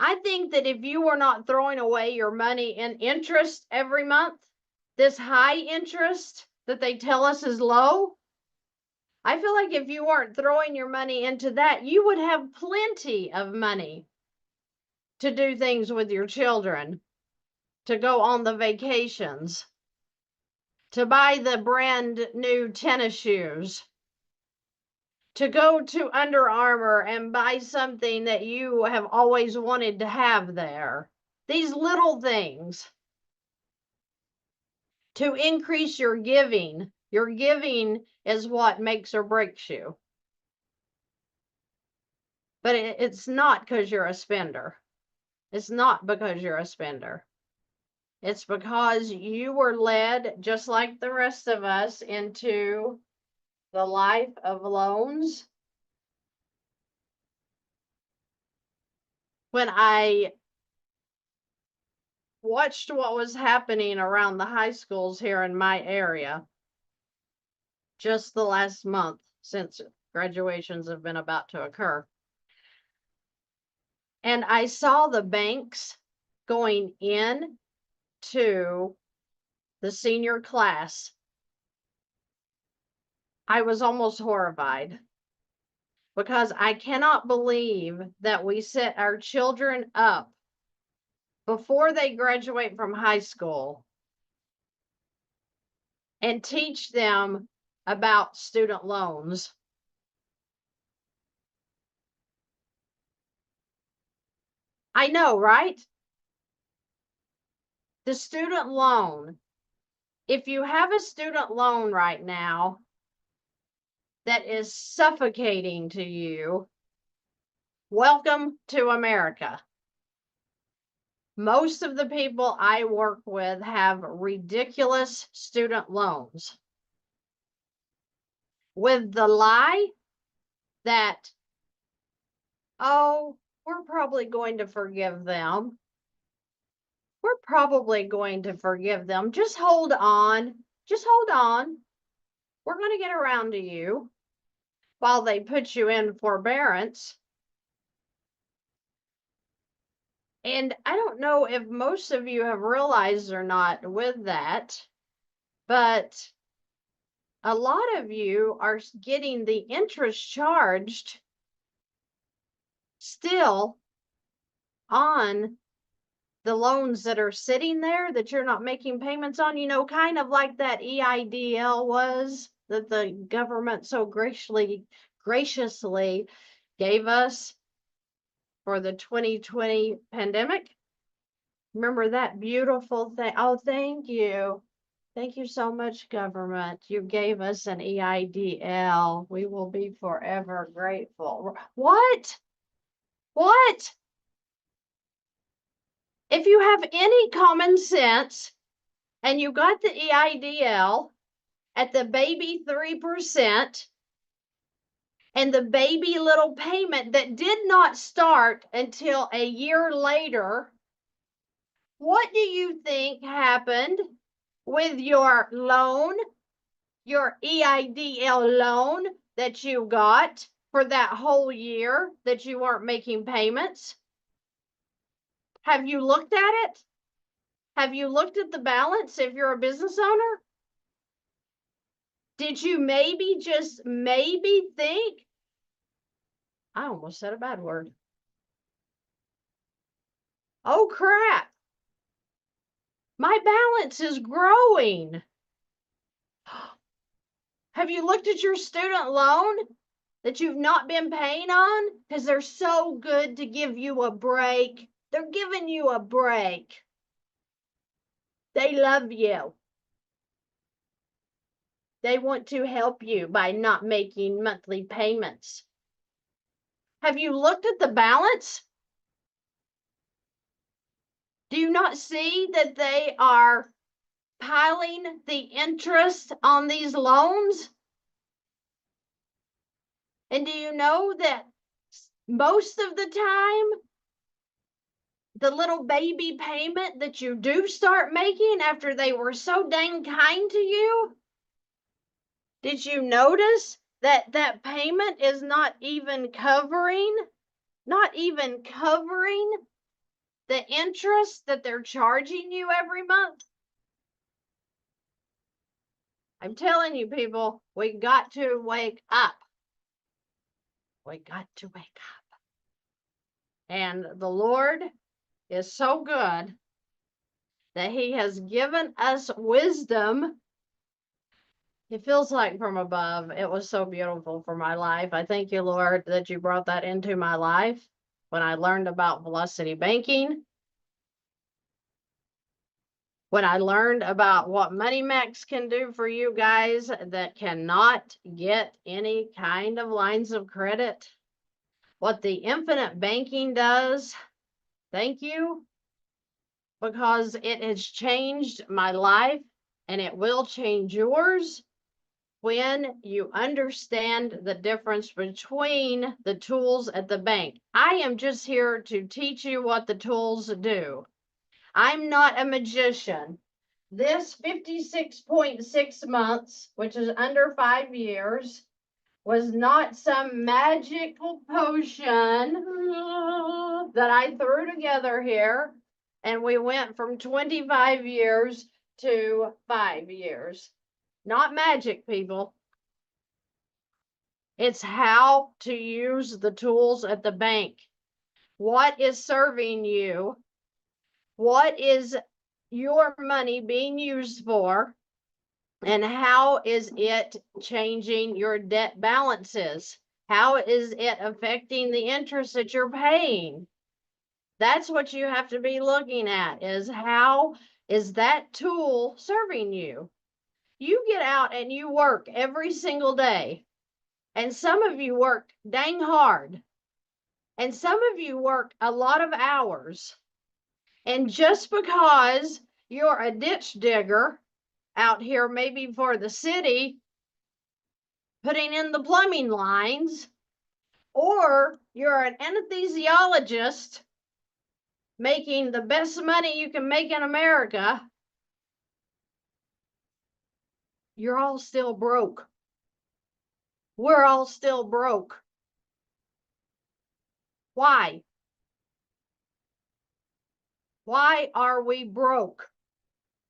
I think that if you were not throwing away your money in interest every month, this high interest that they tell us is low, I feel like if you weren't throwing your money into that, you would have plenty of money to do things with your children, to go on the vacations, to buy the brand new tennis shoes, to go to Under Armour and buy something that you have always wanted to have there. These little things to increase your giving. Your giving is what makes or breaks you. But it's not because you're a spender. It's not because you're a spender. It's because you were led, just like the rest of us, into the life of loans. When I watched what was happening around the high schools here in my area just the last month, since graduations have been about to occur, and I saw the banks going in to the senior class, I was almost horrified, because I cannot believe that we set our children up before they graduate from high school and teach them about student loans. I know, right? The student loan. If you have a student loan right now that is suffocating to you, welcome to America. Most of the people I work with have ridiculous student loans with the lie that, oh, we're probably going to forgive them. We're probably going to forgive them. Just hold on. Just hold on. We're going to get around to you, while they put you in forbearance. And I don't know if most of you have realized or not with that, but a lot of you are getting the interest charged still on the loans that are sitting there that you're not making payments on, kind of like that EIDL was that the government so graciously gave us for the 2020 pandemic. Remember that beautiful thing? Oh, thank you. Thank you so much, government. You gave us an EIDL. We will be forever grateful. What? What? If you have any common sense and you got the EIDL at the baby 3% and the baby little payment that did not start until a year later, what do you think happened with your loan, your EIDL loan that you got for that whole year that you weren't making payments? Have you looked at it? Have you looked at the balance if you're a business owner? Did you maybe, just maybe think, I almost said a bad word. Oh crap. My balance is growing. Have you looked at your student loan that you've not been paying on? Because they're so good to give you a break. They're giving you a break. They love you. They want to help you by not making monthly payments. Have you looked at the balance? Do you not see that they are piling the interest on these loans? And do you know that most of the time, the little baby payment that you do start making after they were so dang kind to you, did you notice that that payment is not even covering the interest that they're charging you every month. I'm telling you, people, we got to wake up. We got to wake up. And the Lord is so good that He has given us wisdom. It feels like from above. It was so beautiful for my life. I thank you, Lord, that you brought that into my life when I learned about velocity banking. When I learned about what MoneyMax can do for you guys that cannot get any kind of lines of credit, what the infinite banking does, thank you, because it has changed my life and it will change yours when you understand the difference between the tools at the bank. I am just here to teach you what the tools do. I'm not a magician. This 56.6 months, which is under 5 years, was not some magical potion that I threw together here, and we went from 25 years to 5 years. Not magic, people. It's how to use the tools at the bank. What is serving you? What is your money being used for? And how is it changing your debt balances? How is it affecting the interest that you're paying? That's what you have to be looking at, is how is that tool serving you? You get out and you work every single day. And some of you work dang hard. And some of you work a lot of hours. And just because you're a ditch digger out here, maybe for the city, putting in the plumbing lines, or you're an anesthesiologist making the best money you can make in America, you're all still broke. We're all still broke. Why? Why are we broke?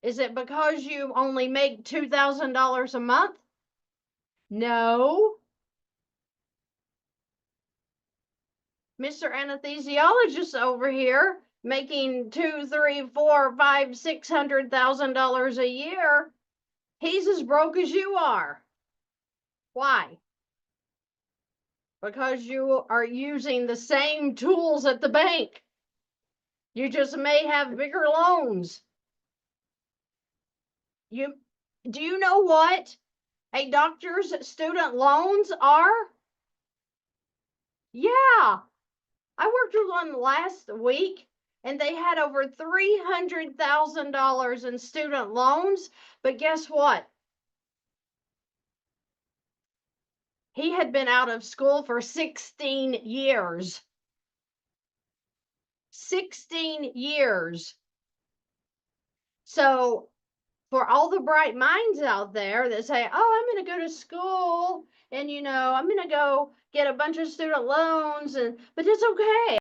Is it because you only make $2,000 a month? No. Mr. Anesthesiologist over here making $200,000, $300,000, $400,000, $500,000, $600,000 a year. He's as broke as you are. Why? Because you are using the same tools at the bank. You just may have bigger loans. Do you know what a doctor's student loans are? Yeah. I worked with one last week and they had over $300,000 in student loans. But guess what? He had been out of school for 16 years. 16 years. So for all the bright minds out there that say, oh, I'm going to go to school and, I'm going to go get a bunch of student loans, but it's okay.